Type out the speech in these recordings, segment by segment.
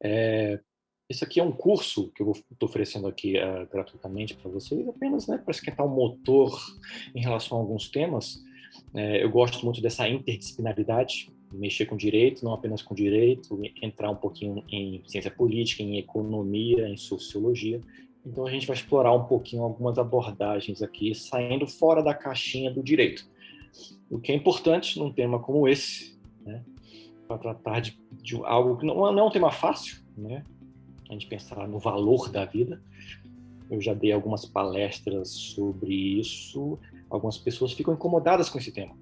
Esse aqui é um curso que eu estou oferecendo aqui gratuitamente para vocês, apenas, né, para esquentar o motor em relação a alguns temas. Eu gosto muito dessa interdisciplinaridade, mexer com direito, não apenas com direito, entrar um pouquinho em ciência política, em economia, em sociologia. Então a gente vai explorar um pouquinho algumas abordagens aqui, saindo fora da caixinha do direito. O que é importante num tema como esse, né, para tratar de algo que não é um tema fácil, né? A gente pensar no valor da vida. Eu já dei algumas palestras sobre isso, algumas pessoas ficam incomodadas com esse tema,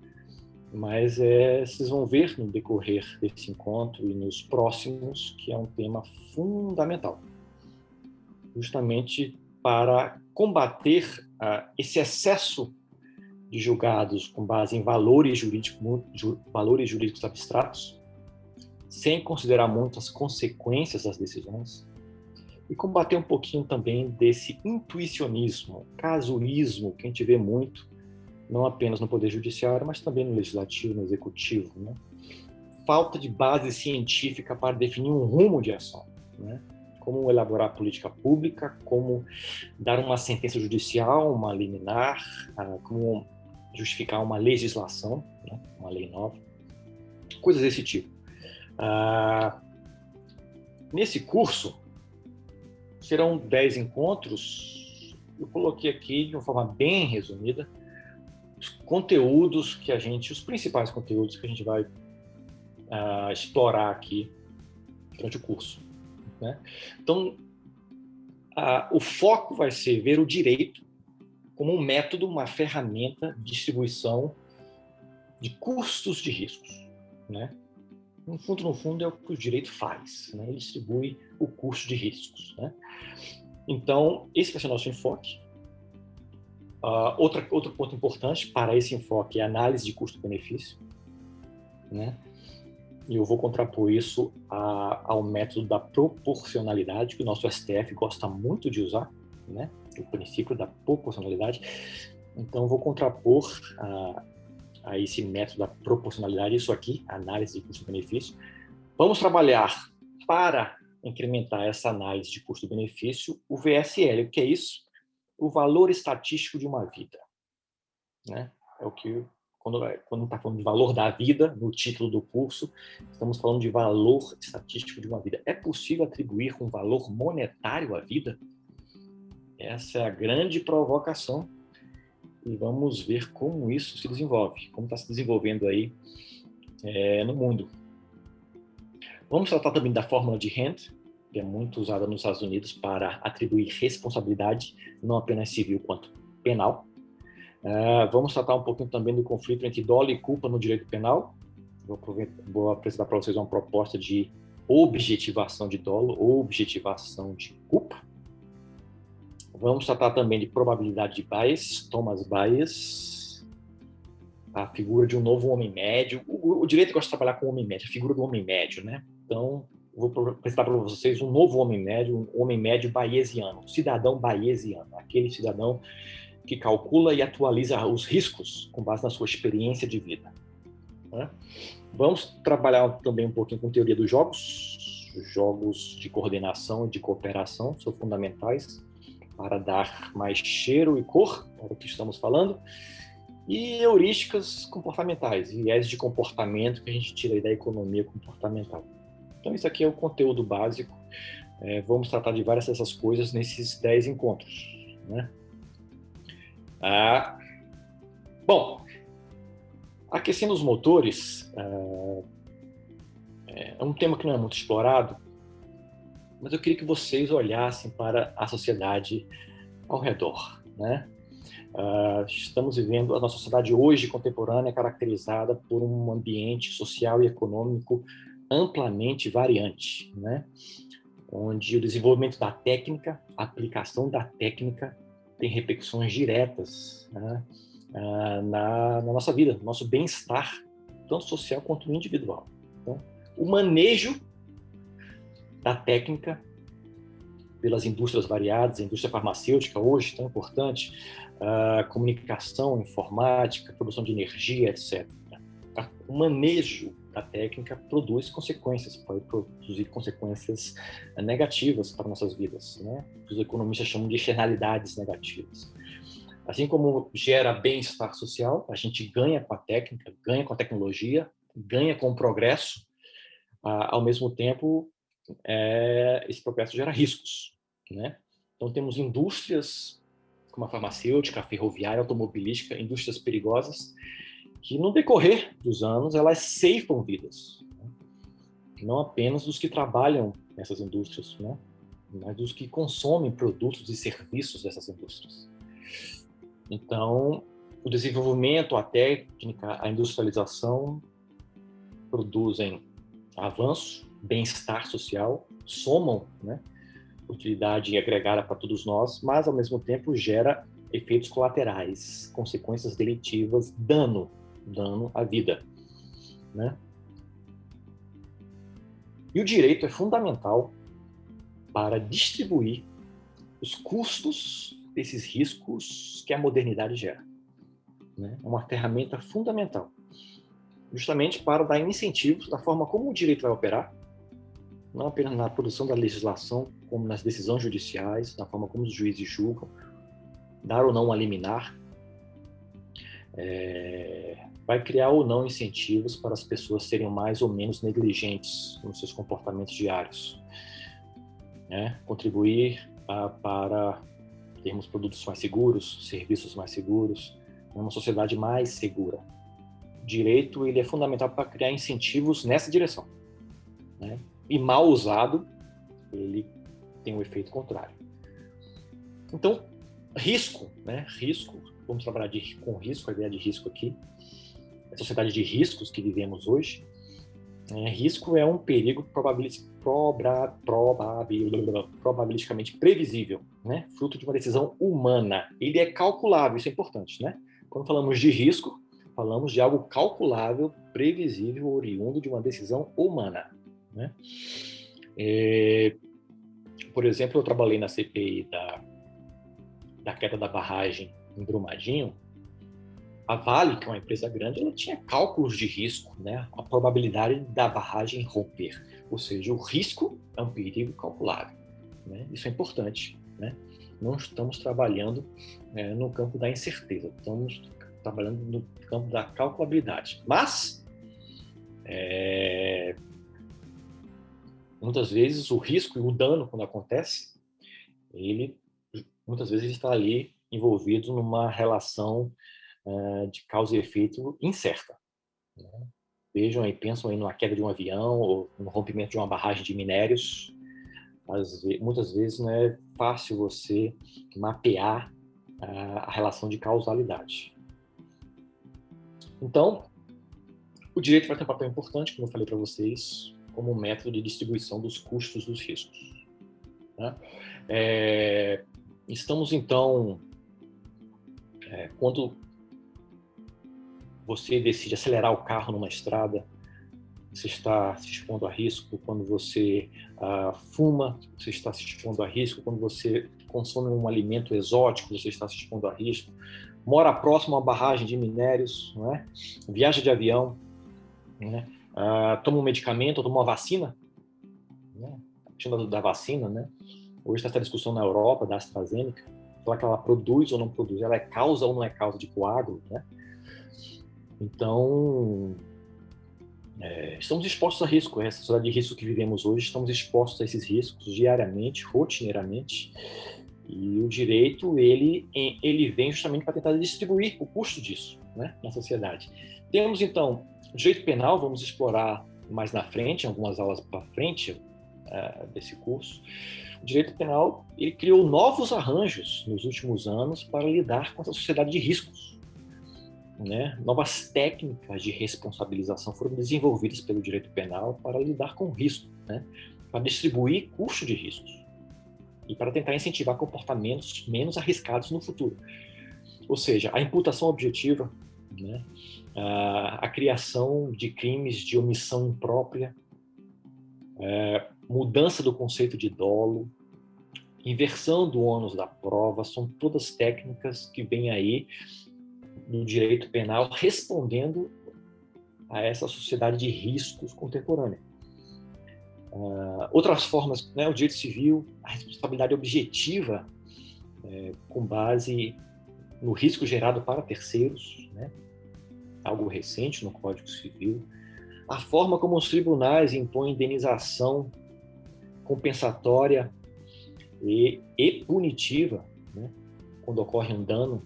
mas vocês vão ver no decorrer desse encontro e nos próximos que é um tema fundamental, justamente para combater esse excesso de julgados com base em valores jurídicos abstratos, sem considerar muito as consequências das decisões, e combater um pouquinho também desse intuicionismo, casuísmo que a gente vê muito, não apenas no Poder Judiciário, mas também no Legislativo, no Executivo, né? Falta de base científica para definir um rumo de ação, né? Como elaborar política pública, como dar uma sentença judicial, uma liminar, como justificar uma legislação, né? Uma lei nova, coisas desse tipo. Nesse curso, serão 10 encontros. Eu coloquei aqui, de uma forma bem resumida, os conteúdos que os principais conteúdos que a gente vai explorar aqui durante o curso, né? Então, o foco vai ser ver o direito como um método, uma ferramenta de distribuição de custos de riscos, né? No fundo, é o que o direito faz, né? Ele distribui o custo de riscos, né? Então, esse vai ser o nosso enfoque. Outro ponto importante para esse enfoque é a análise de custo-benefício, né? E eu vou contrapor isso ao método da proporcionalidade, que o nosso STF gosta muito de usar, né? O princípio da proporcionalidade. Então, eu vou contrapor a esse método da proporcionalidade, isso aqui, análise de custo-benefício. Vamos trabalhar para incrementar essa análise de custo-benefício, o VSL. O que é isso? O valor estatístico de uma vida, né? É o que, quando está falando de valor da vida, no título do curso, estamos falando de valor estatístico de uma vida. É possível atribuir um valor monetário à vida? Essa é a grande provocação. E vamos ver como isso se desenvolve, como está se desenvolvendo aí no mundo. Vamos tratar também da fórmula de Rand, que é muito usada nos Estados Unidos para atribuir responsabilidade, não apenas civil quanto penal. Vamos tratar um pouquinho também do conflito entre dolo e culpa no direito penal. Vou apresentar para vocês uma proposta de objetivação de dolo ou objetivação de culpa. Vamos tratar também de probabilidade de bias, Thomas Bayes, a figura de um novo homem médio. O direito gosta de trabalhar com o homem médio, a figura do homem médio, né? Então, vou apresentar para vocês um novo homem médio bayesiano, um cidadão bayesiano, aquele cidadão que calcula e atualiza os riscos com base na sua experiência de vida, né? Vamos trabalhar também um pouquinho com teoria dos jogos. Os jogos de coordenação e de cooperação são fundamentais para dar mais cheiro e cor para o que estamos falando. E heurísticas comportamentais, viés de comportamento que a gente tira aí da economia comportamental. Então, isso aqui é o conteúdo básico. Vamos tratar de várias dessas coisas nesses 10 encontros, né? Bom, aquecendo os motores é um tema que não é muito explorado, mas eu queria que vocês olhassem para a sociedade ao redor, né? Estamos vivendo, a nossa sociedade hoje contemporânea é caracterizada por um ambiente social e econômico amplamente variante, né? Onde o desenvolvimento da técnica, a aplicação da técnica tem repercussões diretas, né? Na nossa vida, no nosso bem-estar, tanto social quanto individual. Então, o manejo da técnica pelas indústrias variadas, a indústria farmacêutica hoje tão importante, comunicação, informática, produção de energia, etc. O manejo da técnica produz consequências, pode produzir consequências negativas para nossas vidas, né? Os economistas chamam de externalidades negativas. Assim como gera bem-estar social, a gente ganha com a técnica, ganha com a tecnologia, ganha com o progresso, ao mesmo tempo, esse progresso gera riscos, né? Então, temos indústrias como a farmacêutica, a ferroviária, a automobilística, indústrias perigosas, que no decorrer dos anos elas ceifam vidas, né? Não apenas dos que trabalham nessas indústrias, né? Mas dos que consomem produtos e serviços dessas indústrias. Então, o desenvolvimento, a técnica, a industrialização produzem avanço, bem-estar social, somam, né, utilidade agregada para todos nós, mas ao mesmo tempo gera efeitos colaterais, consequências deletivas, dano à vida, né? E o direito é fundamental para distribuir os custos desses riscos que a modernidade gera, né? É uma ferramenta fundamental, justamente para dar incentivos da forma como o direito vai operar, não apenas na produção da legislação, como nas decisões judiciais, na forma como os juízes julgam, dar ou não uma liminar, vai criar ou não incentivos para as pessoas serem mais ou menos negligentes nos seus comportamentos diários, né? Contribuir para termos produtos mais seguros, serviços mais seguros, uma sociedade mais segura. O direito ele é fundamental para criar incentivos nessa direção, né? E mal usado, ele tem um efeito contrário. Então, risco, né? Risco, vamos trabalhar com risco, a ideia de risco aqui, a sociedade de riscos que vivemos hoje. Risco é um perigo probabilisticamente previsível, né? Fruto de uma decisão humana. Ele é calculável, isso é importante, né? Quando falamos de risco, falamos de algo calculável, previsível, oriundo de uma decisão humana, né? Por exemplo, eu trabalhei na CPI da queda da barragem em Brumadinho. A Vale, que é uma empresa grande, ela tinha cálculos de risco, né? A probabilidade da barragem romper. Ou seja, o risco é um perigo calculável, né? Isso é importante, né? Não estamos trabalhando no campo da incerteza, estamos trabalhando no campo da calculabilidade. Mas, muitas vezes, o risco e o dano, quando acontece, muitas vezes está ali envolvido numa relação de causa e efeito incerta, né? Vejam e pensam aí numa queda de um avião ou no rompimento de uma barragem de minérios. Muitas vezes não é fácil você mapear a relação de causalidade. Então, o direito vai ter um papel importante, como eu falei para vocês, como método de distribuição dos custos dos riscos, né? Estamos, então, quando você decide acelerar o carro numa estrada, você está se expondo a risco. Quando você fuma, você está se expondo a risco. Quando você consome um alimento exótico, você está se expondo a risco. Mora próximo a uma barragem de minérios, não é? Viaja de avião, né? Toma um medicamento, toma uma vacina, né? A questão da vacina, né? Hoje está essa discussão na Europa, da AstraZeneca, falar que ela produz ou não produz, ela é causa ou não é causa de coágulo, né? Então, estamos expostos a risco. Essa sociedade de risco que vivemos hoje, estamos expostos a esses riscos diariamente, rotineiramente. E o direito, ele vem justamente para tentar distribuir o custo disso, né, na sociedade. Temos, então, o direito penal, vamos explorar mais na frente, algumas aulas para frente desse curso. O direito penal, ele criou novos arranjos nos últimos anos para lidar com essa sociedade de riscos, né? Novas técnicas de responsabilização foram desenvolvidas pelo direito penal para lidar com o risco, né? Para distribuir custo de riscos e para tentar incentivar comportamentos menos arriscados no futuro. Ou seja, a imputação objetiva, né? A criação de crimes de omissão imprópria, mudança do conceito de dolo, inversão do ônus da prova, são todas técnicas que vêm aí no direito penal respondendo a essa sociedade de riscos contemporânea. Outras formas, né, o direito civil, a responsabilidade objetiva, com base no risco gerado para terceiros, né, algo recente no Código Civil, a forma como os tribunais impõem indenização compensatória e punitiva, né, quando ocorre um dano,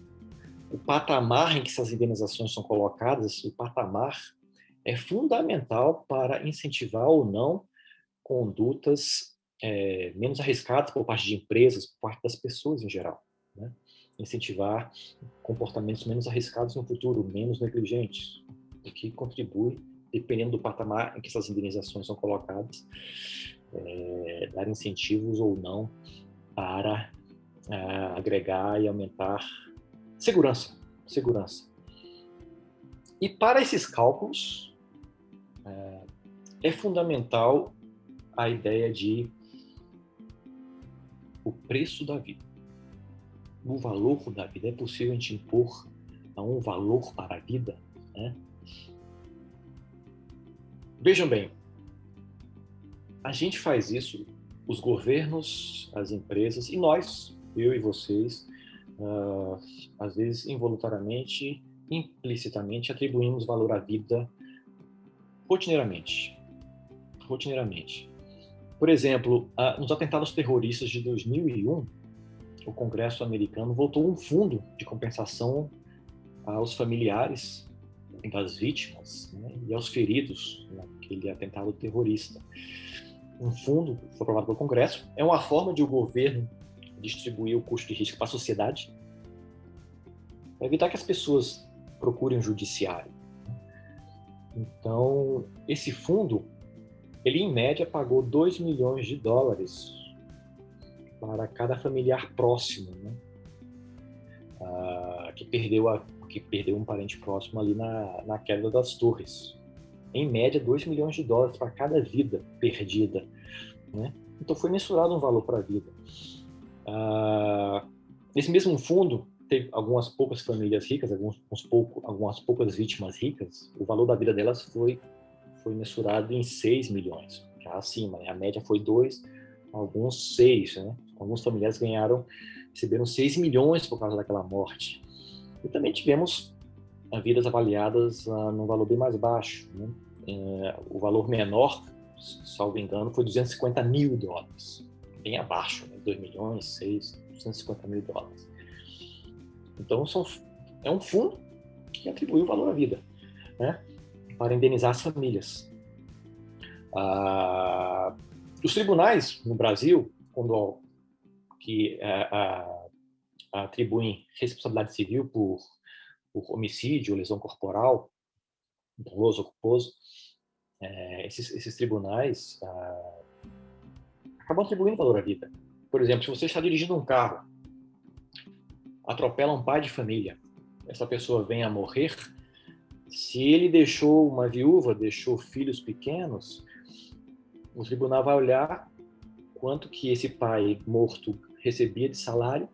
o patamar em que essas indenizações são colocadas, o patamar é fundamental para incentivar ou não condutas menos arriscadas por parte de empresas, por parte das pessoas em geral, né? Incentivar comportamentos menos arriscados no futuro, menos negligentes, o que contribui, dependendo do patamar em que essas indenizações são colocadas, dar incentivos ou não para agregar e aumentar segurança. E para esses cálculos, é fundamental a ideia de o preço da vida, o valor da vida. É possível a gente impor um valor para a vida, né? Vejam bem, a gente faz isso, os governos, as empresas e nós, eu e vocês, às vezes involuntariamente, implicitamente, atribuímos valor à vida rotineiramente. Por exemplo, nos atentados terroristas de 2001, o Congresso americano votou um fundo de compensação aos familiares das vítimas, né, e aos feridos naquele atentado terrorista. Um fundo que foi aprovado pelo Congresso é uma forma de o governo distribuir o custo de risco para a sociedade, para evitar que as pessoas procurem o judiciário. Então, esse fundo, ele em média pagou $2 milhões para cada familiar próximo, né? Que perdeu um parente próximo ali na queda das torres. Em média, $2 milhões para cada vida perdida, né? Então foi mensurado um valor para a vida. Nesse mesmo fundo, teve algumas poucas famílias ricas, algumas poucas vítimas ricas. O valor da vida delas foi mensurado em 6 milhões, já acima, né? A média foi 2, alguns 6, né? Alguns familiares receberam 6 milhões por causa daquela morte. E também tivemos vidas avaliadas num valor bem mais baixo, né? O valor menor, salvo engano, foi $250 mil, bem abaixo, né? 2 milhões, 6, $250 mil. Então, é um fundo que atribuiu valor à vida, né, para indenizar as famílias. Os tribunais no Brasil, quando atribuem responsabilidade civil por homicídio, lesão corporal, doloso ou culposo, esses tribunais acabam atribuindo valor à vida. Por exemplo, se você está dirigindo um carro, atropela um pai de família, essa pessoa vem a morrer, se ele deixou uma viúva, deixou filhos pequenos, o tribunal vai olhar quanto que esse pai morto recebia de salário.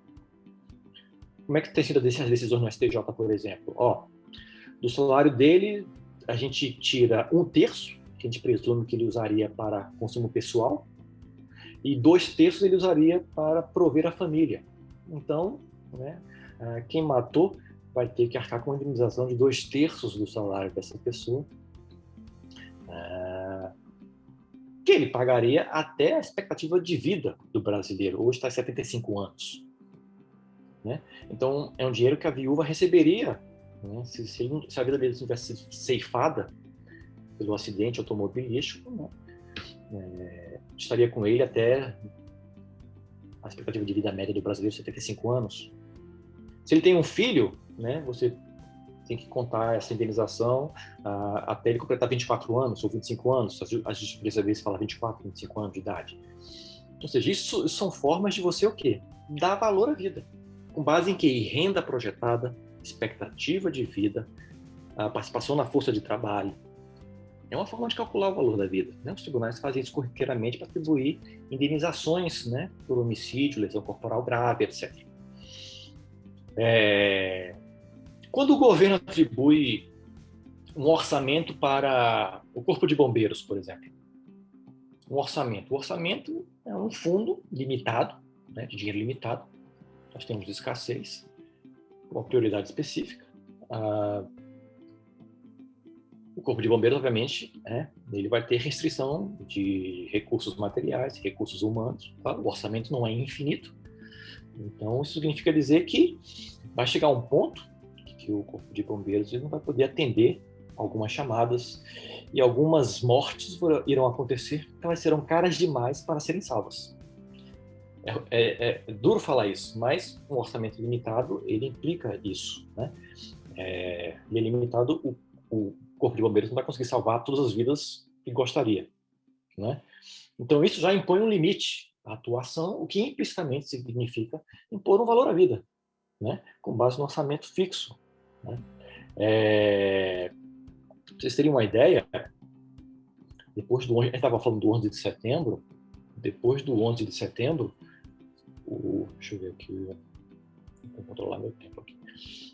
Como é que tem sido as decisões no STJ, por exemplo? Do salário dele, a gente tira 1/3, que a gente presume que ele usaria para consumo pessoal, e 2/3 ele usaria para prover a família. Então, né, quem matou vai ter que arcar com a indenização de 2/3 do salário dessa pessoa, que ele pagaria até a expectativa de vida do brasileiro. Hoje está em 75 anos. Né? Então, é um dinheiro que a viúva receberia, né, se a vida dele tivesse sido ceifada pelo acidente automobilístico, né, estaria com ele até a expectativa de vida média do brasileiro, 75 anos. Se ele tem um filho, né, você tem que contar essa indenização até ele completar 24 anos ou 25 anos. A justiça às vezes fala 24, 25 anos de idade. Ou seja, isso são formas de você o quê? Dar valor à vida. Com base em que? Renda projetada, expectativa de vida, a participação na força de trabalho. É uma forma de calcular o valor da vida, né? Os tribunais fazem isso corriqueiramente para atribuir indenizações, né, por homicídio, lesão corporal grave, etc. Quando o governo atribui um orçamento para o Corpo de Bombeiros, por exemplo. Um orçamento. O orçamento é um fundo limitado, né, de dinheiro limitado. Nós temos escassez, uma prioridade específica. O Corpo de Bombeiros, obviamente, ele vai ter restrição de recursos materiais, recursos humanos. Tá? O orçamento não é infinito. Então, isso significa dizer que vai chegar um ponto que o Corpo de Bombeiros não vai poder atender algumas chamadas e algumas mortes irão acontecer que elas serão caras demais para serem salvas. É duro falar isso, mas um orçamento limitado, ele implica isso, né? Ele é limitado, o Corpo de Bombeiros não vai conseguir salvar todas as vidas que gostaria, né? Então, isso já impõe um limite à atuação, o que implicitamente significa impor um valor à vida, né? Com base no orçamento fixo, né? Pra vocês terem uma ideia, depois do 11, a gente estava falando do 11 de setembro, depois do 11 de setembro, deixa eu ver aqui, vou controlar meu tempo aqui.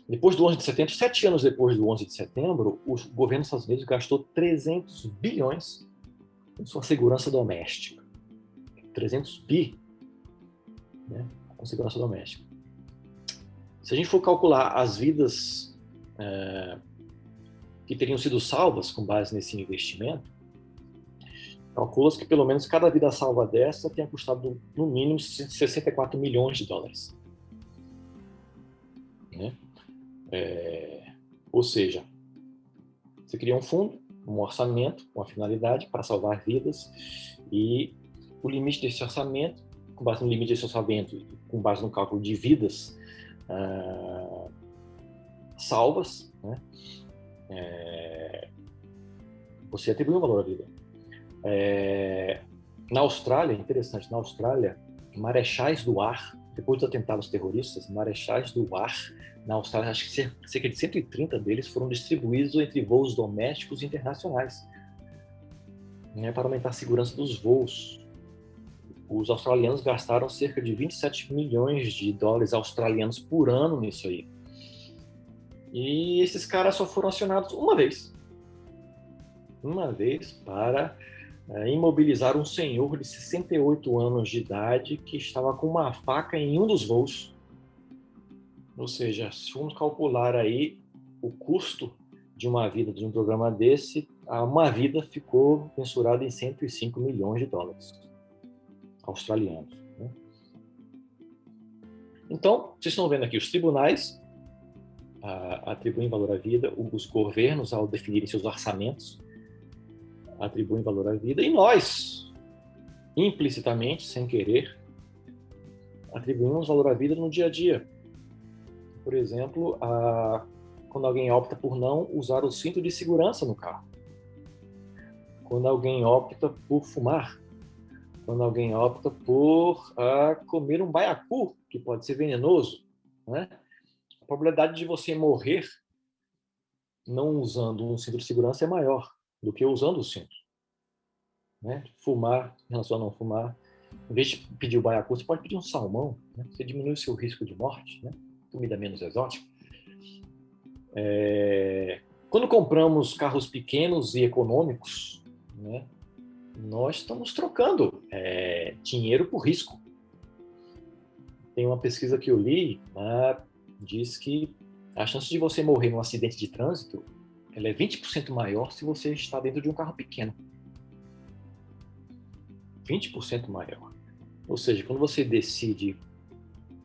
Depois do 11 de setembro, 7 anos depois do 11 de setembro, o governo dos Estados Unidos gastou 300 bilhões com sua segurança doméstica. 300 bi, né, com segurança doméstica. Se a gente for calcular as vidas que teriam sido salvas com base nesse investimento, calcula-se que pelo menos cada vida salva dessa tenha custado no mínimo 64 milhões de dólares. Né? Ou seja, você cria um fundo, um orçamento, uma finalidade para salvar vidas, e o limite desse orçamento, com base no limite desse orçamento, com base no cálculo de vidas salvas, né? Você atribui um valor à vida. Na Austrália, interessante, na Austrália, marechais do ar, depois dos atentados terroristas, marechais do ar, na Austrália, acho que cerca de 130 deles foram distribuídos entre voos domésticos e internacionais, né, para aumentar a segurança dos voos. Os australianos gastaram cerca de 27 milhões de dólares australianos por ano nisso aí. E esses caras só foram acionados uma vez para imobilizar um senhor de 68 anos de idade que estava com uma faca em um dos voos. Ou seja, se vamos calcular aí o custo de uma vida de um programa desse, uma vida ficou mensurada em 105 milhões de dólares australianos. Né? Então, vocês estão vendo aqui, os tribunais atribuem valor à vida, os governos, ao definirem seus orçamentos, atribuem valor à vida, e nós, implicitamente, sem querer, atribuímos valor à vida no dia a dia. Por exemplo, quando alguém opta por não usar o cinto de segurança no carro, quando alguém opta por fumar, quando alguém opta por comer um baiacu, que pode ser venenoso, né? A probabilidade de você morrer não usando um cinto de segurança é maior do que usando o cinto. Né? Fumar, em relação a não fumar, em vez de pedir o baiacu, você pode pedir um salmão, né? Você diminui o seu risco de morte, né? Comida menos exótica. Quando compramos carros pequenos e econômicos, né, nós estamos trocando dinheiro por risco. Tem uma pesquisa que eu li, diz que a chance de você morrer num acidente de trânsito ela é 20% maior se você está dentro de um carro pequeno. 20% maior. Ou seja, quando você decide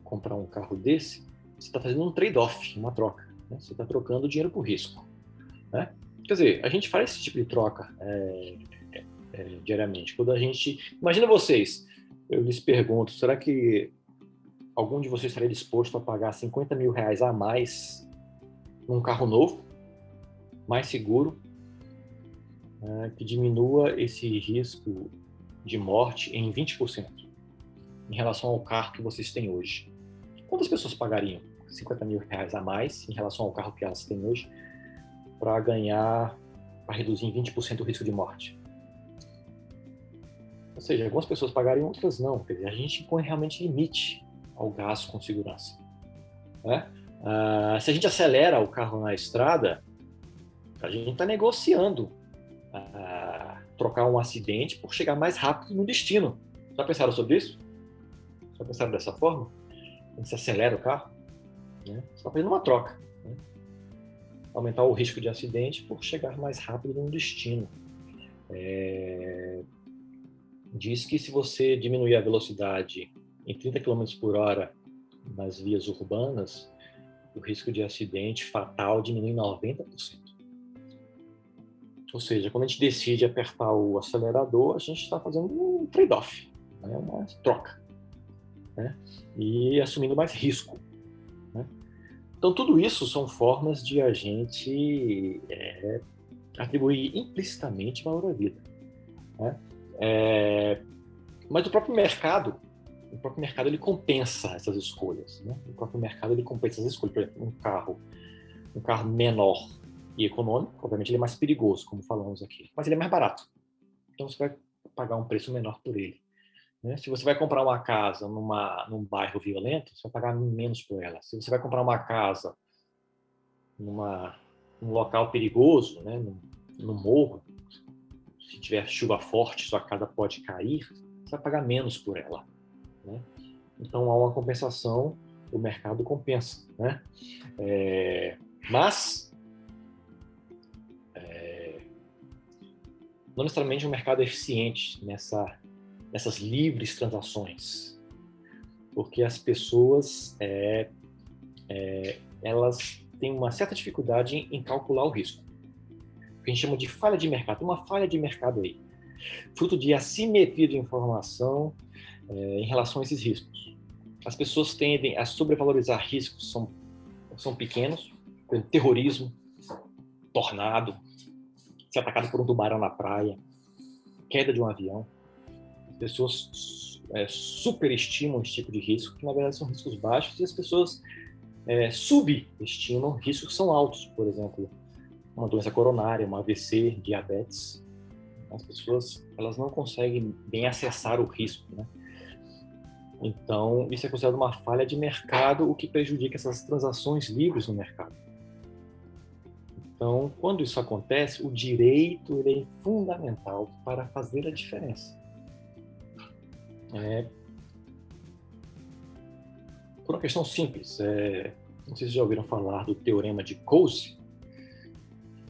comprar um carro desse, você está fazendo um trade-off, uma troca. Né? Você está trocando dinheiro por risco. Né? Quer dizer, a gente faz esse tipo de troca diariamente. Quando a gente... Imagina vocês, eu lhes pergunto, será que algum de vocês estaria disposto a pagar 50 mil reais a mais num carro novo, mais seguro, que diminua esse risco de morte em 20% em relação ao carro que vocês têm hoje? Quantas pessoas pagariam 50 mil reais a mais em relação ao carro que elas têm hoje para reduzir em 20% o risco de morte? Ou seja, algumas pessoas pagariam, outras não. Quer dizer, a gente põe realmente limite ao gasto com segurança. Né? Se a gente acelera o carro na estrada, A gente está negociando trocar um acidente por chegar mais rápido no destino. Já pensaram sobre isso? Já pensaram dessa forma? Quando você acelera o carro, né? Você está fazendo uma troca, né? Aumentar o risco de acidente por chegar mais rápido no destino. Diz que se você diminuir a velocidade em 30 km por hora nas vias urbanas, o risco de acidente fatal diminui em 90%. Ou seja, quando a gente decide apertar o acelerador, a gente está fazendo um trade-off, né? Uma troca, né? E assumindo mais risco, né? Então, tudo isso são formas de a gente atribuir implicitamente valor à vida, né? Mas o próprio mercado ele compensa essas escolhas, né? O próprio mercado ele compensa essas escolhas. Por exemplo, um carro menor e econômico, obviamente ele é mais perigoso, como falamos aqui, mas ele é mais barato. Então você vai pagar um preço menor por ele, né? Se você vai comprar uma casa num bairro violento, você vai pagar menos por ela. Se você vai comprar uma casa num local perigoso, né? No morro, se tiver chuva forte, sua casa pode cair, você vai pagar menos por ela, né? Então há uma compensação, o mercado compensa, né? Mas não necessariamente um mercado eficiente nessas livres transações, porque as pessoas elas têm uma certa dificuldade em calcular o risco, o que a gente chama de falha de mercado. Tem uma falha de mercado aí, fruto de assimetria de informação em relação a esses riscos. As pessoas tendem a sobrevalorizar riscos são pequenos, por exemplo, terrorismo, tornado, ser atacado por um tubarão na praia, queda de um avião. As pessoas superestimam esse tipo de risco, que na verdade são riscos baixos, e as pessoas subestimam riscos que são altos, por exemplo, uma doença coronária, uma AVC, diabetes. As pessoas elas não conseguem bem acessar o risco, né? Então, isso é considerado uma falha de mercado, o que prejudica essas transações livres no mercado. Então, quando isso acontece, o direito ele é fundamental para fazer a diferença. Por uma questão simples, não sei se já ouviram falar do teorema de Coase.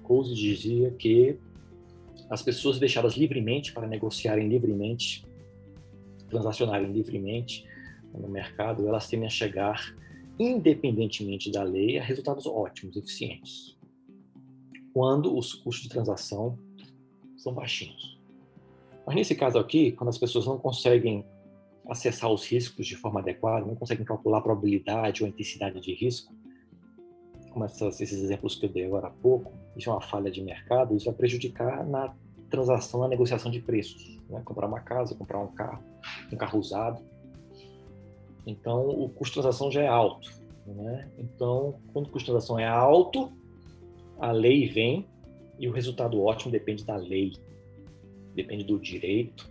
Coase dizia que as pessoas deixadas livremente para negociarem livremente, transacionarem livremente no mercado, elas tendem a chegar, independentemente da lei, a resultados ótimos, eficientes, quando os custos de transação são baixinhos. Mas nesse caso aqui, quando as pessoas não conseguem acessar os riscos de forma adequada, não conseguem calcular a probabilidade ou a intensidade de risco, como esses exemplos que eu dei agora há pouco, isso é uma falha de mercado, isso vai prejudicar na transação, na negociação de preços, né? Comprar uma casa, comprar um carro usado. Então, o custo de transação já é alto, né? Então, quando o custo de transação é alto, a lei vem e o resultado ótimo depende da lei, depende do direito.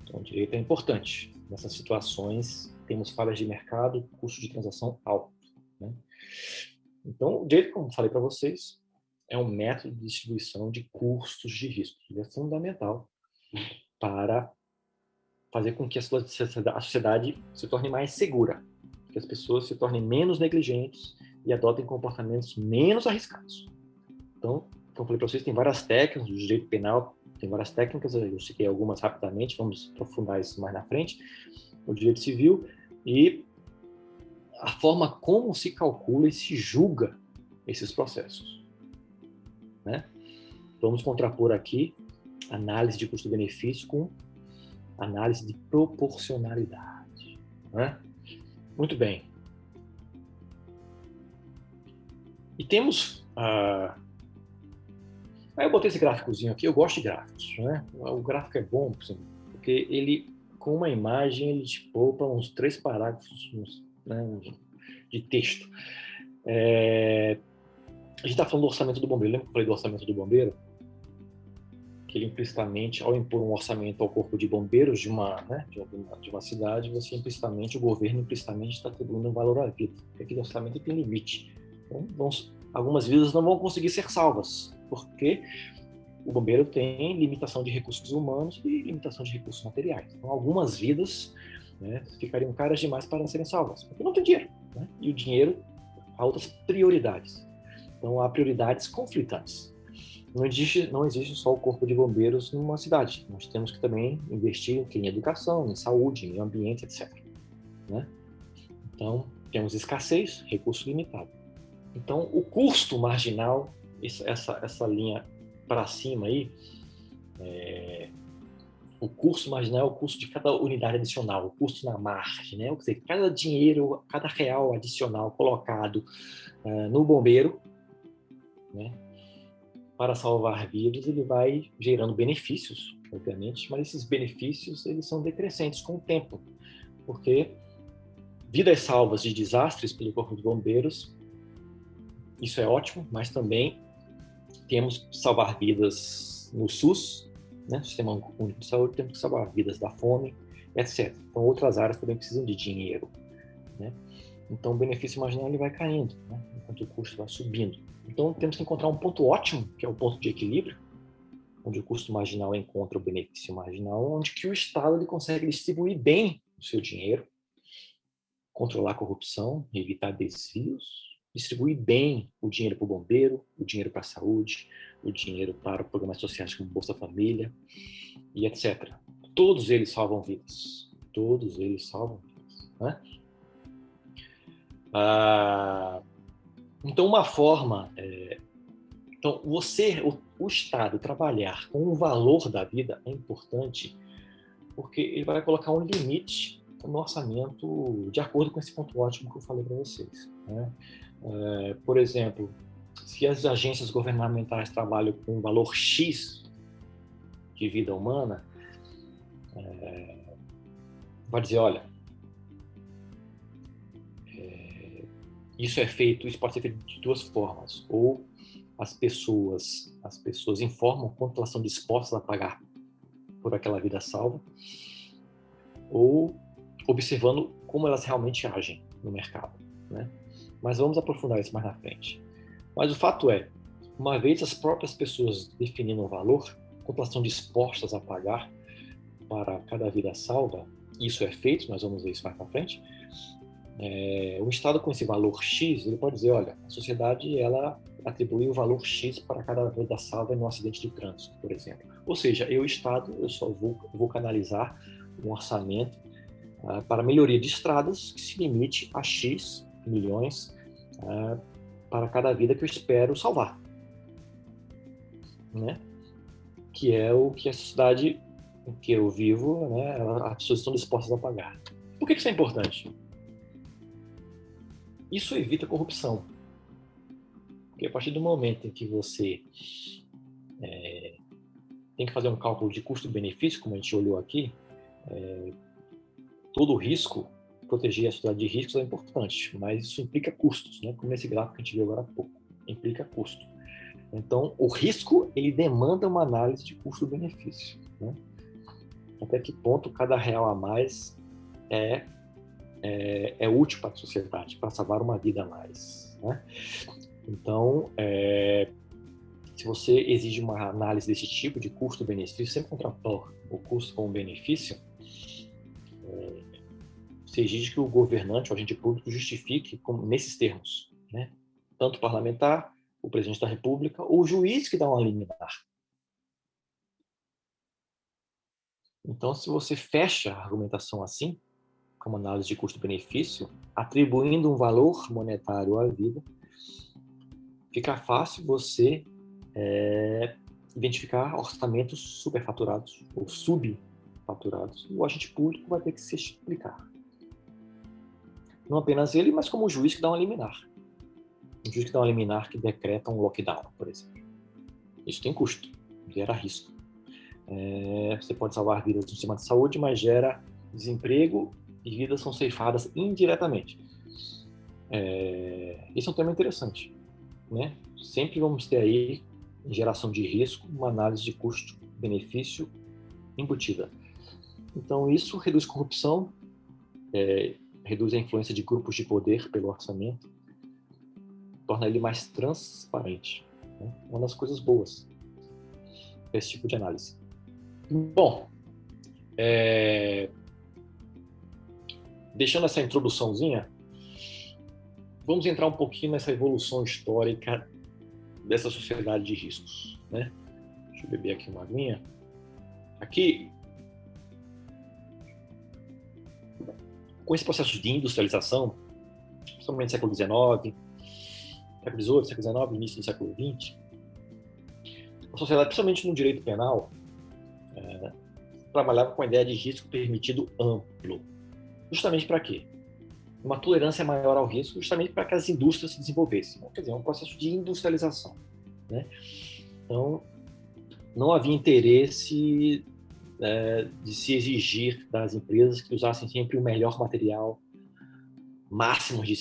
Então, o direito é importante. Nessas situações, temos falhas de mercado, custo de transação alto, né? Então, o direito, como falei para vocês, é um método de distribuição de custos de risco. Ele é fundamental para fazer com que a sociedade se torne mais segura, que as pessoas se tornem menos negligentes e adotem comportamentos menos arriscados. Então, como eu falei para vocês, tem várias técnicas do direito penal, tem várias técnicas, eu citei algumas rapidamente, vamos aprofundar isso mais na frente, o direito civil e a forma como se calcula e se julga esses processos, né? Vamos contrapor aqui análise de custo-benefício com análise de proporcionalidade, né? Muito bem. E temos aí eu botei esse gráficozinho aqui, eu gosto de gráficos, né? O gráfico é bom, porque ele, com uma imagem, ele te poupa uns 3 parágrafos, né, de texto. A gente está falando do orçamento do bombeiro. Lembra que eu falei do orçamento do bombeiro? Que ele implicitamente, ao impor um orçamento ao corpo de bombeiros de uma cidade, você implicitamente, o governo implicitamente está atribuindo um valor à vida. Porque aquele orçamento tem limite. Então, vamos algumas vidas não vão conseguir ser salvas, porque o bombeiro tem limitação de recursos humanos e limitação de recursos materiais. Então, algumas vidas, né, ficariam caras demais para serem salvas, porque não tem dinheiro, né? E o dinheiro há outras prioridades. Então, há prioridades conflitantes. Não existe só o corpo de bombeiros numa cidade. Nós temos que também investir em educação, em saúde, em meio ambiente, etc. Né? Então, temos escassez, recurso limitado. Então, o custo marginal, essa linha para cima aí, o custo marginal é o custo de cada unidade adicional, o custo na margem, né? Quer dizer, cada dinheiro, cada real adicional colocado no bombeiro, né, para salvar vidas, ele vai gerando benefícios, obviamente, mas esses benefícios eles são decrescentes com o tempo, porque vidas salvas de desastres pelo Corpo de Bombeiros, isso é ótimo, mas também temos que salvar vidas no SUS, né, Sistema Único de Saúde, temos que salvar vidas da fome, etc. Então, outras áreas também precisam de dinheiro, né? Então, o benefício marginal ele vai caindo, né, enquanto o custo vai subindo. Então, temos que encontrar um ponto ótimo, que é o ponto de equilíbrio, onde o custo marginal encontra o benefício marginal, onde que o Estado ele consegue distribuir bem o seu dinheiro, controlar a corrupção, evitar desvios, distribuir bem o dinheiro para o bombeiro, o dinheiro para a saúde, o dinheiro para programas sociais como Bolsa Família e etc. Todos eles salvam vidas. Todos eles salvam vidas, né? Então, uma forma... Então, o Estado trabalhar com o valor da vida é importante porque ele vai colocar um limite no orçamento de acordo com esse ponto ótimo que eu falei para vocês, né? Por exemplo, se as agências governamentais trabalham com um valor X de vida humana, vai dizer, olha, isso pode ser feito de duas formas, ou as pessoas informam quanto elas são dispostas a pagar por aquela vida salva, ou observando como elas realmente agem no mercado, né? Mas vamos aprofundar isso mais na frente. Mas o fato é, uma vez as próprias pessoas definindo o valor, quanto elas estão dispostas a pagar para cada vida salva, isso é feito, nós vamos ver isso mais na frente, o Estado com esse valor X, ele pode dizer, olha, a sociedade ela atribui o valor X para cada vida salva em um acidente de trânsito, por exemplo. Ou seja, eu, Estado, eu só vou canalizar um orçamento para melhoria de estradas que se limite a X milhões para cada vida que eu espero salvar, né? Que é o que a sociedade em que eu vivo, né, as pessoas estão dispostas a pagar. Por que isso é importante? Isso evita corrupção. Porque a partir do momento em que você tem que fazer um cálculo de custo-benefício, como a gente olhou aqui, todo o risco, proteger a sociedade de riscos é importante, mas isso implica custos, né? Como nesse gráfico que a gente viu agora há pouco, implica custo. Então, o risco, ele demanda uma análise de custo-benefício, né? Até que ponto cada real a mais é útil para a sociedade, para salvar uma vida a mais, né? Então, se você exige uma análise desse tipo de custo-benefício, sempre contrapor o custo com o benefício, você exige que o governante, o agente público, justifique nesses termos, né? Tanto o parlamentar, o presidente da República, ou o juiz que dá uma liminar. Então, se você fecha a argumentação assim, como análise de custo-benefício, atribuindo um valor monetário à vida, fica fácil você identificar orçamentos superfaturados ou subfaturados. E o agente público vai ter que se explicar. Não apenas ele, mas como o juiz que dá uma liminar. Um juiz que dá uma liminar que decreta um lockdown, por exemplo. Isso tem custo, gera risco. Você pode salvar vidas no sistema de saúde, mas gera desemprego e vidas são ceifadas indiretamente. Isso é um tema interessante, né? Sempre vamos ter aí, em geração de risco, uma análise de custo-benefício embutida. Então, isso reduz corrupção, reduz a influência de grupos de poder pelo orçamento, torna ele mais transparente, né? Uma das coisas boas desse tipo de análise. Bom, deixando essa introduçãozinha, vamos entrar um pouquinho nessa evolução histórica dessa sociedade de riscos, né? Deixa eu beber aqui uma aguinha. Aqui, com esse processo de industrialização, principalmente no século XIX, século XVIII, século XIX, início do século XX, a sociedade, principalmente no direito penal, trabalhava com a ideia de risco permitido amplo. Justamente para quê? Uma tolerância maior ao risco, justamente para que as indústrias se desenvolvessem. Quer dizer, é um processo de industrialização, né? Então, não havia interesse de se exigir das empresas que usassem sempre o melhor material, máximo de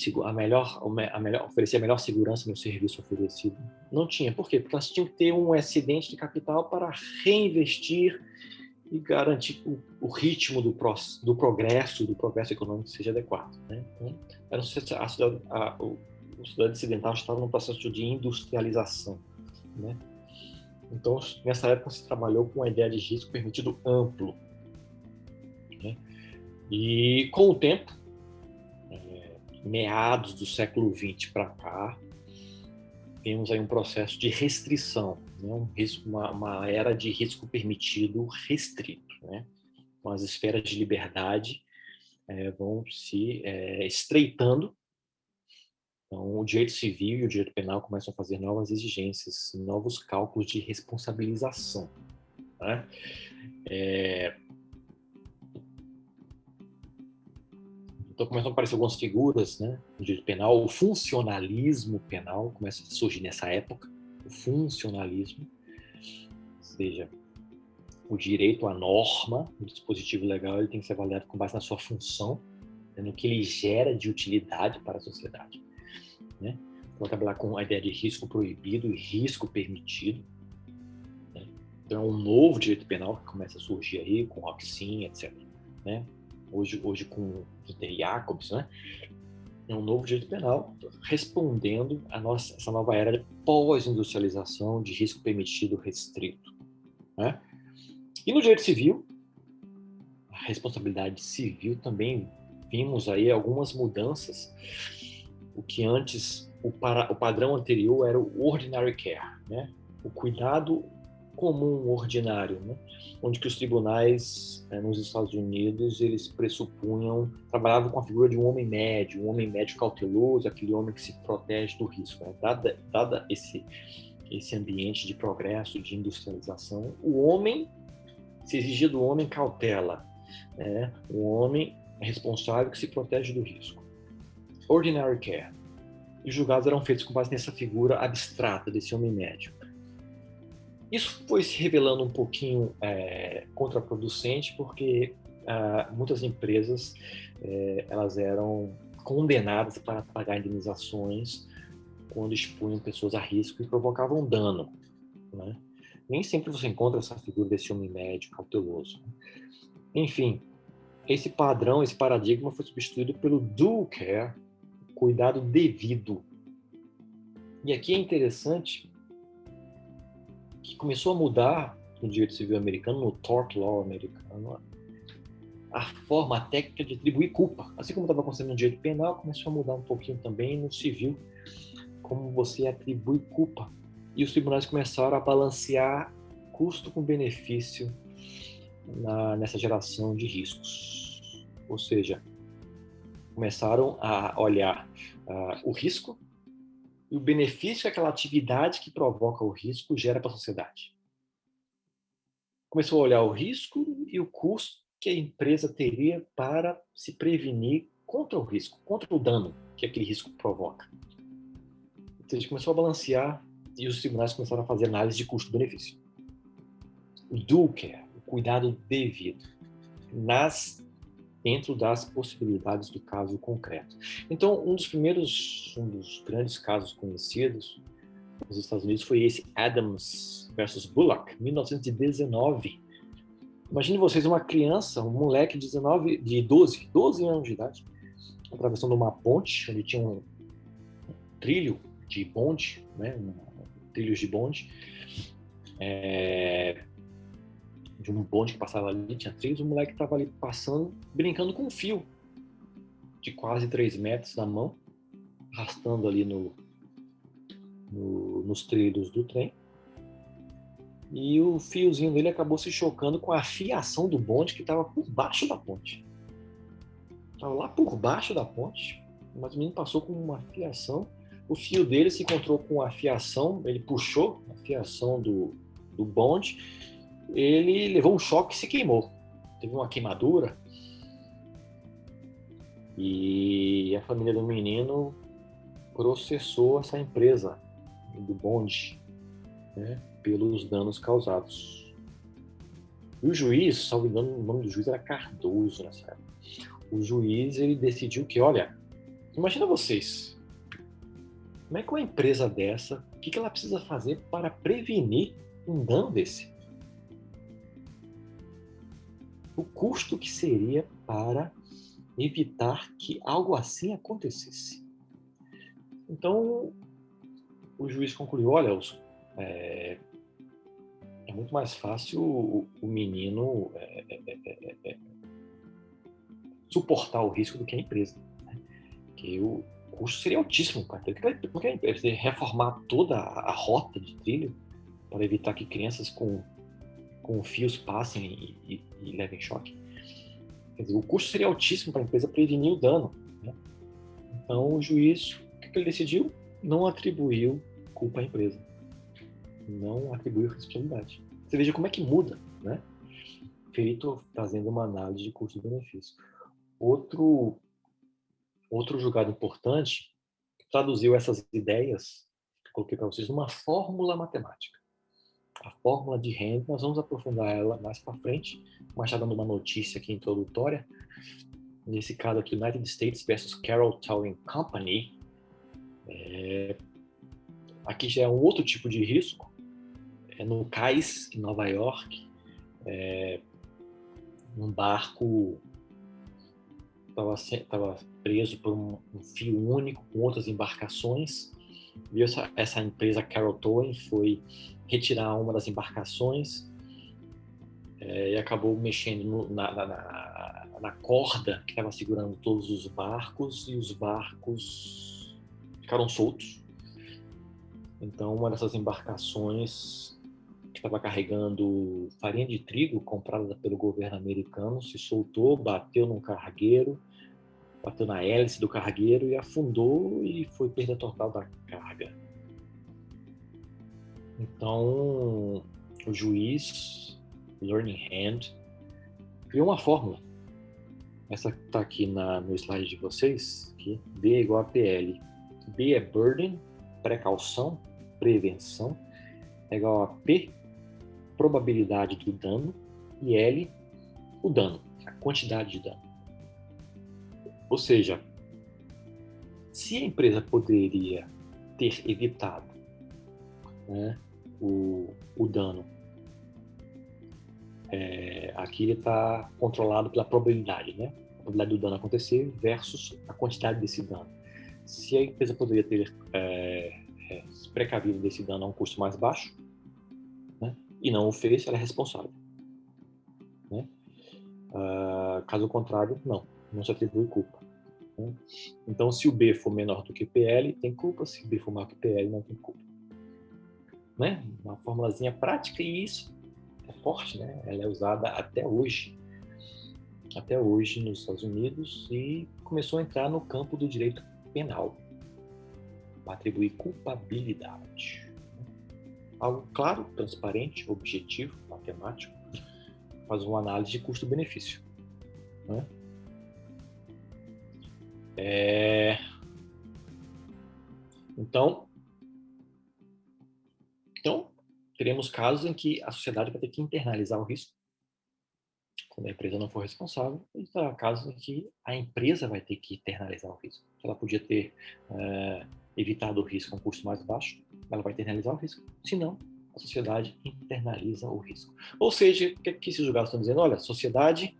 oferecer a melhor segurança no serviço oferecido. Não tinha. Por quê? Porque elas tinham que ter um excedente de capital para reinvestir e garantir o ritmo do progresso econômico seja adequado, né? Então, a sociedade ocidental estava num processo de industrialização, né? Então, nessa época se trabalhou com a ideia de risco permitido amplo, né? E com o tempo, meados do século XX para cá, temos aí um processo de restrição, né? Uma era de risco permitido restrito, né? Com as esferas de liberdade vão se estreitando. Então, o direito civil e o direito penal começam a fazer novas exigências, novos cálculos de responsabilização, né? Então começam a aparecer algumas figuras, né, no direito penal. O funcionalismo penal começa a surgir nessa época. O funcionalismo, ou seja, o direito à norma, o dispositivo legal, ele tem que ser avaliado com base na sua função, né, no que ele gera de utilidade para a sociedade, né? Então, trabalhar com a ideia de risco proibido e risco permitido, né? Então é um novo direito penal que começa a surgir aí, com Roxin, etc., né? Hoje com Peter Jacobs, né? É um novo direito penal respondendo a essa nova era de pós-industrialização de risco permitido restrito, né? E no direito civil, a responsabilidade civil também vimos aí algumas mudanças. O que antes, o padrão anterior era o ordinary care, né? O cuidado comum ordinário, né? Onde que os tribunais nos Estados Unidos eles trabalhavam com a figura de um homem médio cauteloso, aquele homem que se protege do risco, né? Dada esse ambiente de progresso, de industrialização, se exigia do homem cautela, né? Um homem responsável que se protege do risco. Ordinary care. E os julgados eram feitos com base nessa figura abstrata desse homem médio. Isso foi se revelando um pouquinho contraproducente, porque muitas empresas elas eram condenadas para pagar indenizações quando expunham pessoas a risco e provocavam dano, né? Nem sempre você encontra essa figura desse homem médio cauteloso. Enfim, esse padrão, esse paradigma foi substituído pelo due care, cuidado devido. E aqui é interessante que começou a mudar no direito civil americano, no tort law americano, a técnica de atribuir culpa. Assim como estava acontecendo no direito penal, começou a mudar um pouquinho também no civil, como você atribui culpa. E os tribunais começaram a balancear custo com benefício nessa geração de riscos. Ou seja, começaram a olhar o risco e o benefício que aquela atividade que provoca o risco gera para a sociedade. Começou a olhar o risco e o custo que a empresa teria para se prevenir contra o risco, contra o dano que aquele risco provoca. Então, a gente começou a balancear e os tribunais começaram a fazer análise de custo-benefício. O due care, o cuidado devido, dentro das possibilidades do caso concreto. Então, um dos grandes casos conhecidos nos Estados Unidos foi esse Adams versus Bullock, 1919. Imagine vocês uma criança, um moleque de 12 anos de idade, atravessando uma ponte onde tinha um trilho de bonde, né, trilhos de bonde, de um bonde que passava ali, tinha trilhos, o moleque estava ali passando, brincando com um fio de quase 3 metros na mão, arrastando ali nos trilhos do trem, e o fiozinho dele acabou se chocando com a fiação do bonde que estava por baixo da ponte. Estava lá por baixo da ponte, mas o menino passou com uma fiação, o fio dele se encontrou com a fiação, ele puxou a fiação do bonde, ele levou um choque e se queimou. Teve uma queimadura e a família do menino processou essa empresa do bonde, né, pelos danos causados. E o juiz, salvo engano, o nome do juiz era Cardoso nessa época. O juiz, ele decidiu que, olha, imagina vocês, como é que uma empresa dessa, o que ela precisa fazer para prevenir um dano desse? O custo que seria para evitar que algo assim acontecesse. Então, o juiz concluiu, olha, é muito mais fácil o menino suportar o risco do que a empresa, né? Que o custo seria altíssimo para a empresa. Porque a empresa reformar toda a rota de trilho para evitar que crianças com fios passem e levem choque. Quer dizer, o custo seria altíssimo para a empresa prevenir o dano, né? Então, o juiz, o que ele decidiu? Não atribuiu culpa à empresa. Não atribuiu responsabilidade. Você veja como é que muda, né? Feito fazendo uma análise de custo-benefício. Outro julgado importante traduziu essas ideias que coloquei para vocês numa fórmula matemática. A fórmula de Henry, nós vamos aprofundar ela mais para frente, mas já dando uma notícia aqui introdutória. Nesse caso aqui, United States versus Carroll Towing Company. Aqui já é um outro tipo de risco. É no cais, em Nova York. Um barco estava preso por um fio único com outras embarcações. E essa empresa Carroll Towing foi retirar uma das embarcações e acabou mexendo na corda que estava segurando todos os barcos, e os barcos ficaram soltos. Então, uma dessas embarcações que estava carregando farinha de trigo comprada pelo governo americano se soltou, bateu num cargueiro, bateu na hélice do cargueiro e afundou, e foi perda total da carga. Então, o juiz, Learning Hand, criou uma fórmula. Essa está aqui no slide de vocês, aqui, B é igual a PL. B é burden, precaução, prevenção, é igual a P, probabilidade do dano, e L, o dano, a quantidade de dano. Ou seja, se a empresa poderia ter evitado, né, o dano, aqui ele está controlado pela probabilidade, né? A probabilidade do dano acontecer versus a quantidade desse dano. Se a empresa poderia ter se precavido desse dano a um custo mais baixo, né, e não o fez, ela é responsável, né? Caso contrário, não se atribui culpa, né? Então, se o B for menor do que PL, tem culpa. Se o B for maior que PL, não tem culpa, né? Uma formulazinha prática, e isso é forte, né? Ela é usada até hoje nos Estados Unidos, e começou a entrar no campo do direito penal para atribuir culpabilidade. Algo claro, transparente, objetivo, matemático, faz uma análise de custo-benefício, né? Então, teremos casos em que a sociedade vai ter que internalizar o risco quando a empresa não for responsável, e terá casos em que a empresa vai ter que internalizar o risco. Ela podia ter evitado o risco a um custo mais baixo, ela vai internalizar o risco. Se não, a sociedade internaliza o risco. Ou seja, o que esses julgados estão dizendo? Olha, a sociedade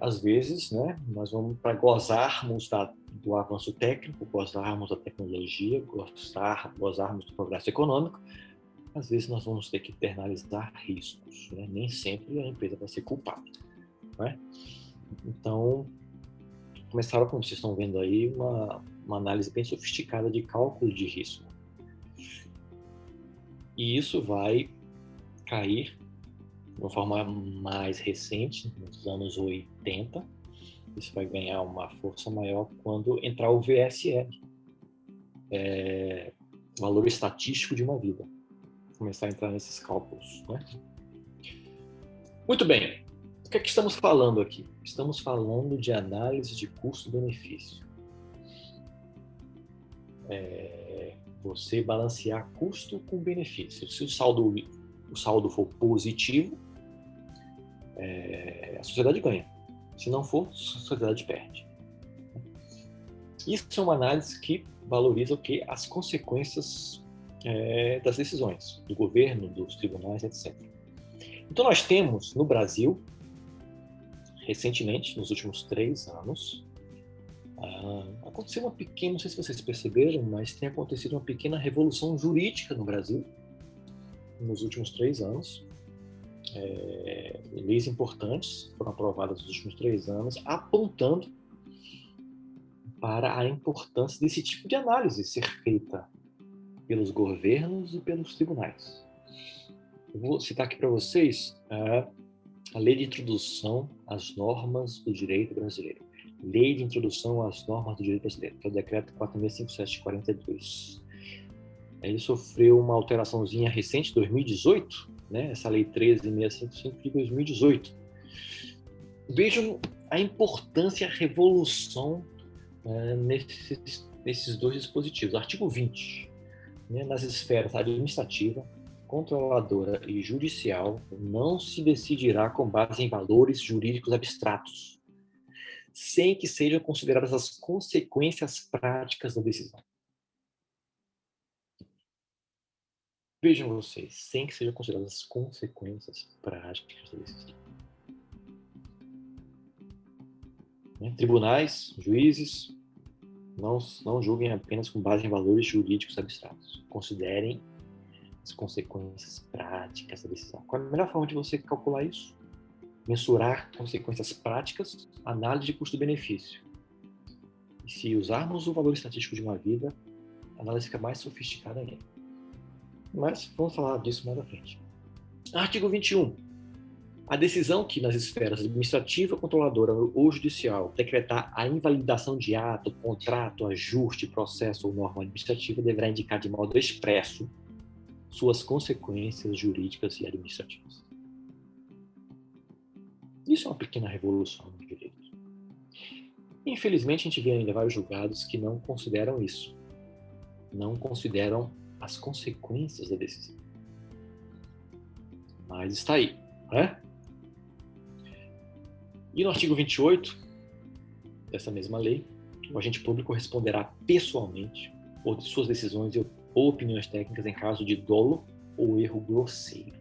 Às vezes, né, nós vamos, para gozarmos do avanço técnico, gozarmos da tecnologia, gozarmos do progresso econômico, às vezes nós vamos ter que internalizar riscos, né? Nem sempre a empresa vai ser culpada, né? Então, começaram, como vocês estão vendo aí, uma análise bem sofisticada de cálculo de risco. E isso vai cair de uma forma mais recente, nos anos 80. Isso vai ganhar uma força maior quando entrar o VSE, valor estatístico de uma vida. Começar a entrar nesses cálculos, né? Muito bem. O que é que estamos falando aqui? Estamos falando de análise de custo-benefício. Você balancear custo com benefício. Se o saldo for positivo, a sociedade ganha. Se não for, a sociedade perde. Isso é uma análise que valoriza o quê? As consequências das decisões do governo, dos tribunais, etc. Então, nós temos no Brasil, recentemente, nos últimos 3 anos, aconteceu uma pequena, não sei se vocês perceberam, mas tem acontecido uma pequena revolução jurídica no Brasil nos últimos 3 anos. Leis importantes foram aprovadas nos últimos 3 anos, apontando para a importância desse tipo de análise ser feita pelos governos e pelos tribunais. Eu vou citar aqui para vocês a Lei de Introdução às Normas do Direito Brasileiro. Lei de Introdução às Normas do Direito Brasileiro, que é o Decreto 4.657 de 42. Ele sofreu uma alteraçãozinha recente, 2018, né? Essa Lei 13.655 de 2018. Vejam a importância, a revolução nesses 2 dispositivos. Artigo 20. Né? Nas esferas administrativa, controladora e judicial, não se decidirá com base em valores jurídicos abstratos, sem que sejam consideradas as consequências práticas da decisão. Vejam vocês, sem que sejam consideradas as consequências práticas da decisão. Tribunais, juízes, não julguem apenas com base em valores jurídicos abstratos. Considerem as consequências práticas da decisão. Qual é a melhor forma de você calcular isso? Mensurar consequências práticas, análise de custo-benefício. E se usarmos o valor estatístico de uma vida, a análise fica mais sofisticada ainda. Mas vamos falar disso mais à frente. Artigo 21. A decisão que nas esferas administrativa, controladora ou judicial decretar a invalidação de ato, contrato, ajuste, processo ou norma administrativa deverá indicar de modo expresso suas consequências jurídicas e administrativas. Isso é uma pequena revolução no direito. Infelizmente, a gente vê ainda vários julgados que não consideram isso. Não consideram as consequências da decisão. Mas está aí, né? E no artigo 28 dessa mesma lei, o agente público responderá pessoalmente por suas decisões ou opiniões técnicas em caso de dolo ou erro grosseiro.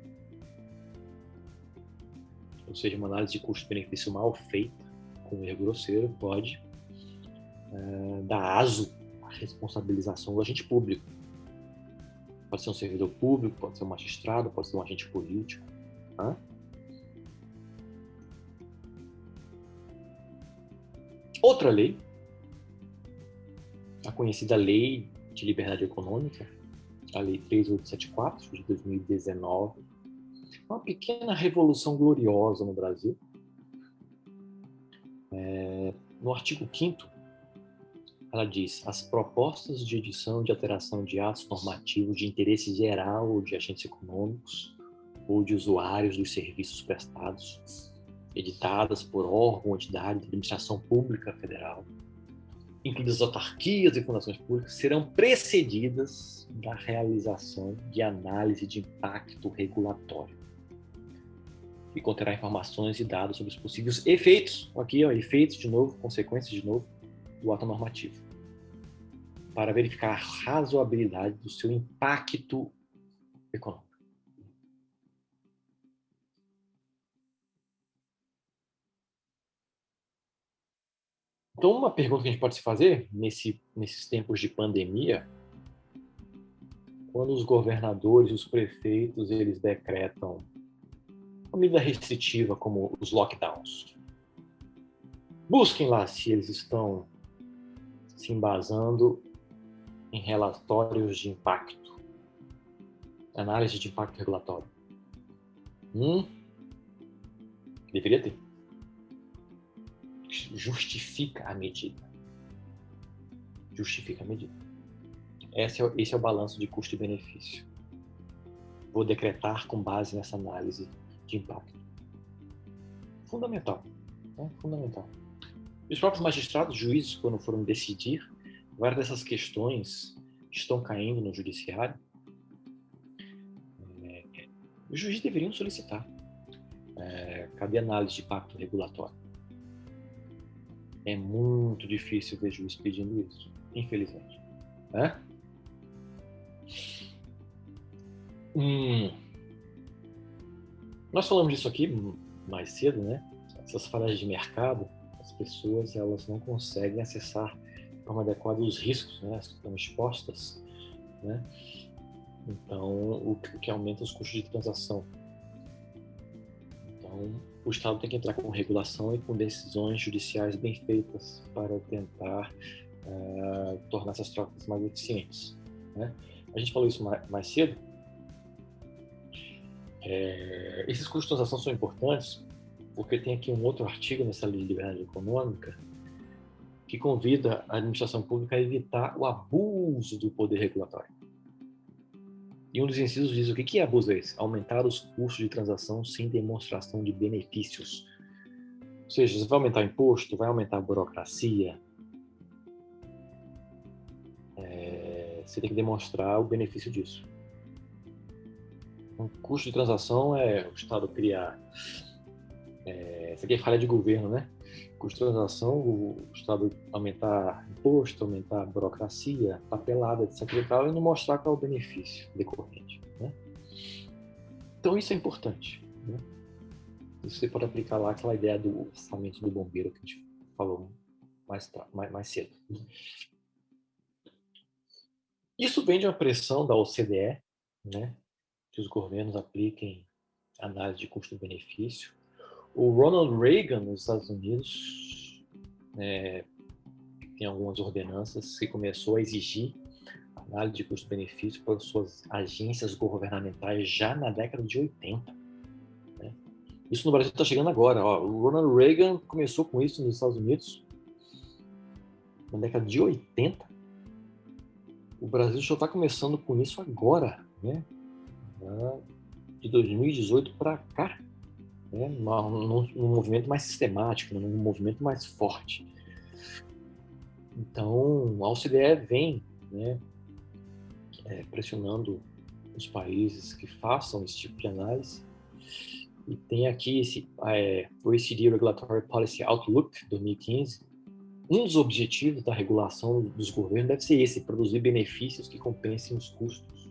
Ou seja, uma análise de custo-benefício mal feita, com erro grosseiro, pode dar aso à responsabilização do agente público. Pode ser um servidor público, pode ser um magistrado, pode ser um agente político. Tá? Outra lei, a conhecida Lei de Liberdade Econômica, a Lei 3874 de 2019, uma pequena revolução gloriosa no Brasil. No artigo 5º, ela diz: as propostas de edição de alteração de atos normativos de interesse geral ou de agentes econômicos ou de usuários dos serviços prestados, editadas por órgão ou entidade de administração pública federal, incluídas autarquias e fundações públicas, serão precedidas da realização de análise de impacto regulatório e conterá informações e dados sobre os possíveis efeitos, aqui, efeitos de novo, consequências de novo, do ato normativo, para verificar a razoabilidade do seu impacto econômico. Então, uma pergunta que a gente pode se fazer nesses tempos de pandemia, quando os governadores, os prefeitos, eles decretam uma medida restritiva como os lockdowns, busquem lá se eles estão se embasando em relatórios de impacto, análise de impacto regulatório. Deveria ter. Justifica a medida. Justifica a medida. Esse é o balanço de custo e benefício. Vou decretar com base nessa análise de impacto. Fundamental. Né? Fundamental. E os próprios magistrados, juízes, quando foram decidir, várias dessas questões estão caindo no judiciário. Os juízes deveriam solicitar. Cadê a análise de impacto regulatório? É muito difícil ver juiz pedindo isso, infelizmente. Nós falamos disso aqui mais cedo, né? Essas falhas de mercado, as pessoas elas não conseguem acessar de forma adequada os riscos, né? Que estão expostas, né? Então, o que aumenta os custos de transação. Então, o Estado tem que entrar com regulação e com decisões judiciais bem feitas para tentar tornar essas trocas mais eficientes, né? A gente falou isso mais cedo. Esses custos de transação são importantes porque tem aqui um outro artigo nessa Lei de Liberdade Econômica que convida a administração pública a evitar o abuso do poder regulatório. E um dos incisos diz o que é abuso esse? Aumentar os custos de transação sem demonstração de benefícios. Ou seja, você vai aumentar o imposto, vai aumentar a burocracia, você tem que demonstrar o benefício disso. Um custo de transação é o Estado criar... Isso aqui é falha de governo, né? Custo de transação, o Estado aumentar imposto, aumentar a burocracia, papelada, etc. e tal, e não mostrar qual é o benefício decorrente, né? Então isso é importante, né? Isso você pode aplicar lá aquela ideia do orçamento do bombeiro que a gente falou mais cedo. Isso vem de uma pressão da OCDE, né? Que os governos apliquem análise de custo-benefício. O Ronald Reagan, nos Estados Unidos, tem algumas ordenanças que começou a exigir análise de custo-benefício para suas agências governamentais já na década de 80. Né? Isso no Brasil está chegando agora. O Ronald Reagan começou com isso nos Estados Unidos na década de 80. O Brasil só está começando com isso agora, né? De 2018 para cá. Num movimento mais sistemático, num movimento mais forte. Então, a OCDE vem, né, pressionando os países que façam esse tipo de análise. E tem aqui esse OECD Regulatory Policy Outlook 2015. Um dos objetivos da regulação dos governos deve ser esse: produzir benefícios que compensem os custos,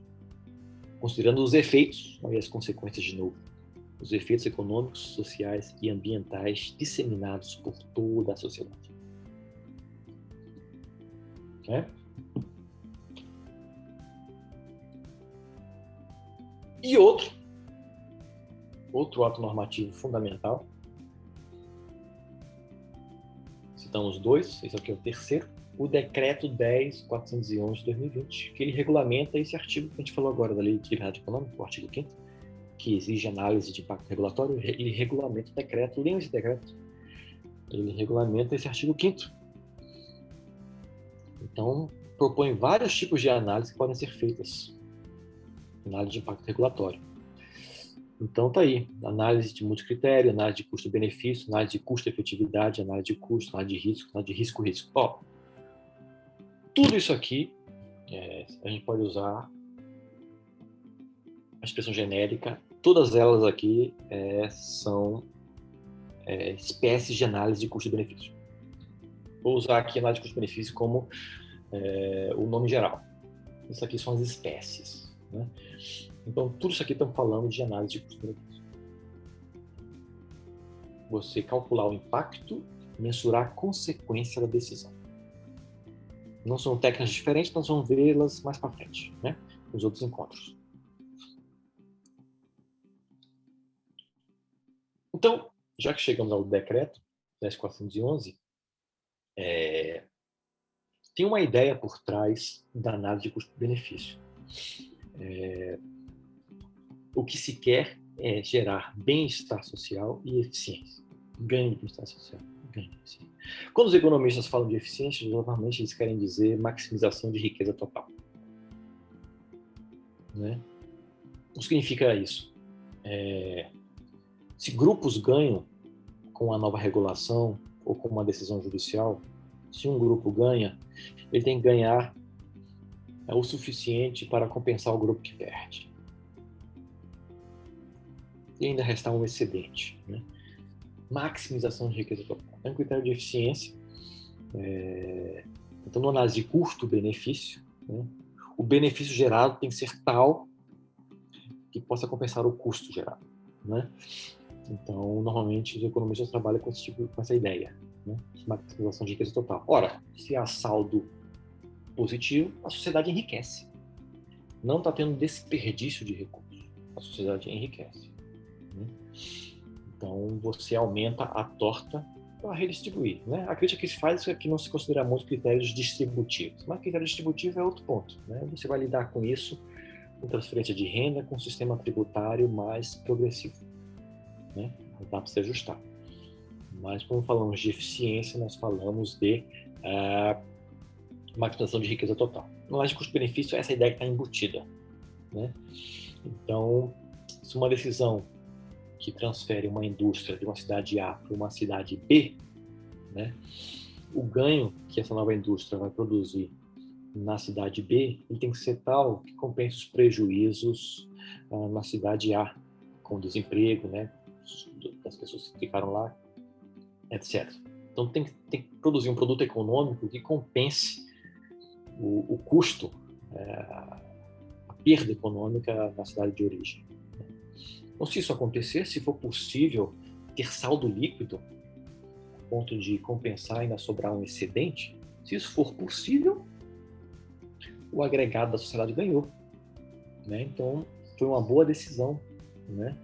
considerando os efeitos e as consequências de novo. Os efeitos econômicos, sociais e ambientais disseminados por toda a sociedade. E outro ato normativo fundamental, citamos dois, esse aqui é o terceiro, o Decreto 10.411 de 2020, que ele regulamenta esse artigo que a gente falou agora da Lei de Liberdade Econômica, o artigo 5º, que exige análise de impacto regulatório. Ele regulamenta o decreto, leiam esse decreto, ele regulamenta esse artigo 5º. Então, propõe vários tipos de análise que podem ser feitas. Análise de impacto regulatório. Então, tá aí. Análise de multicritério, análise de custo-benefício, análise de custo-efetividade, análise de custo, análise de risco, análise de risco-risco. Tudo isso aqui, a gente pode usar a expressão genérica. Todas elas aqui são espécies de análise de custo-benefício. Vou usar aqui a análise de custo-benefício como o nome geral. Isso aqui são as espécies, né? Então, tudo isso aqui estamos falando de análise de custo-benefício. Você calcular o impacto mensurar a consequência da decisão. Não são técnicas diferentes, nós vamos vê-las mais para frente, né? Nos outros encontros. Então, já que chegamos ao decreto 10.411, tem uma ideia por trás da análise de custo-benefício. O que se quer é gerar bem-estar social e eficiência. Ganho de bem-estar social, ganho de eficiência. Quando os economistas falam de eficiência, normalmente eles querem dizer maximização de riqueza total. Né? O que significa isso? Se grupos ganham com a nova regulação ou com uma decisão judicial, se um grupo ganha, ele tem que ganhar o suficiente para compensar o grupo que perde. E ainda restar um excedente. Né? Maximização de riqueza total. É um critério de eficiência. Então, na análise de custo-benefício, né, o benefício gerado tem que ser tal que possa compensar o custo gerado. Né? Então, normalmente, os economistas trabalham com essa ideia, né? De maximização de riqueza total. Ora, se há saldo positivo, a sociedade enriquece. Não está tendo desperdício de recursos. A sociedade enriquece. Né? Então, você aumenta a torta para redistribuir. Né? A crítica que se faz é que não se considera muito critérios distributivos. Mas critério distributivo é outro ponto. Né? Você vai lidar com isso, com transferência de renda, com um sistema tributário mais progressivo. Né? Dá para se ajustar. Mas, quando falamos de eficiência, nós falamos de maximização de riqueza total. Na análise de custo-benefício, essa ideia que está embutida. Né? Então, se uma decisão que transfere uma indústria de uma cidade A para uma cidade B, né, o ganho que essa nova indústria vai produzir na cidade B, ele tem que ser tal que compense os prejuízos na cidade A, com desemprego, né, das pessoas que ficaram lá, etc. Então tem que produzir um produto econômico que compense o custo, a perda econômica na cidade de origem. Então, se isso acontecer, se for possível ter saldo líquido, a ponto de compensar e ainda sobrar um excedente, se isso for possível, o agregado da sociedade ganhou. Né? Então, foi uma boa decisão, né?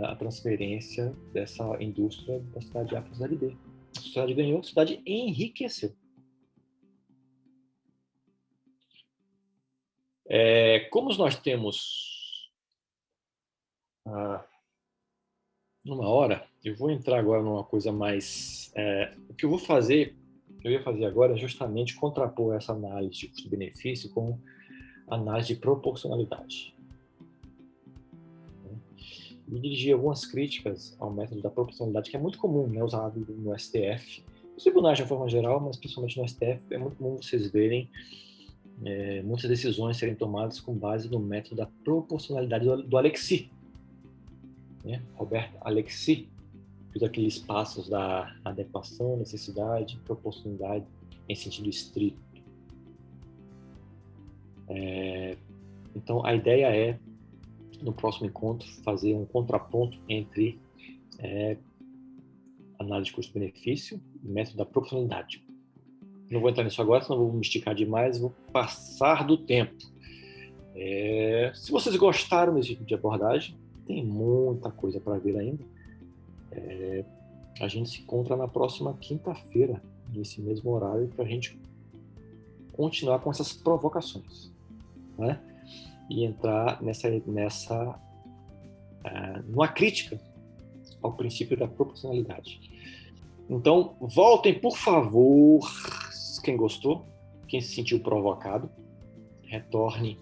A transferência dessa indústria da cidade A para a cidade B. A sociedade ganhou, a sociedade enriqueceu. Como nós temos uma hora, eu vou entrar agora numa coisa mais... o que eu ia fazer agora é justamente contrapor essa análise de custo-benefício com análise de proporcionalidade. E dirigir algumas críticas ao método da proporcionalidade, que é muito comum, né, usado no STF, nos tribunais de uma forma geral, mas principalmente no STF, é muito comum vocês verem muitas decisões serem tomadas com base no método da proporcionalidade do Alexis. Né? Roberto Alexis, fez aqueles passos da adequação, necessidade, proporcionalidade em sentido estrito. Então, a ideia é, no próximo encontro, fazer um contraponto entre análise de custo-benefício e método da proporcionalidade. Não vou entrar nisso agora, senão vou me esticar demais, vou passar do tempo. Se vocês gostaram desse tipo de abordagem, tem muita coisa para ver ainda. A gente se encontra na próxima quinta-feira, nesse mesmo horário, para a gente continuar com essas provocações, né? E entrar numa crítica ao princípio da proporcionalidade. Então, voltem, por favor, quem gostou, quem se sentiu provocado, retorne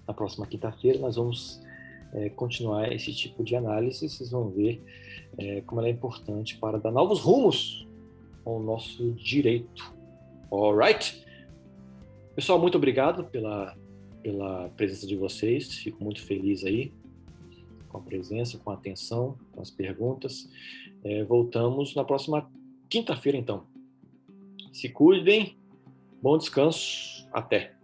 na próxima quinta-feira. Nós vamos continuar esse tipo de análise. Vocês vão ver como ela é importante para dar novos rumos ao nosso direito. Alright? Pessoal, muito obrigado pela presença de vocês. Fico muito feliz aí com a presença, com a atenção, com as perguntas. Voltamos na próxima quinta-feira, então. Se cuidem. Bom descanso. Até.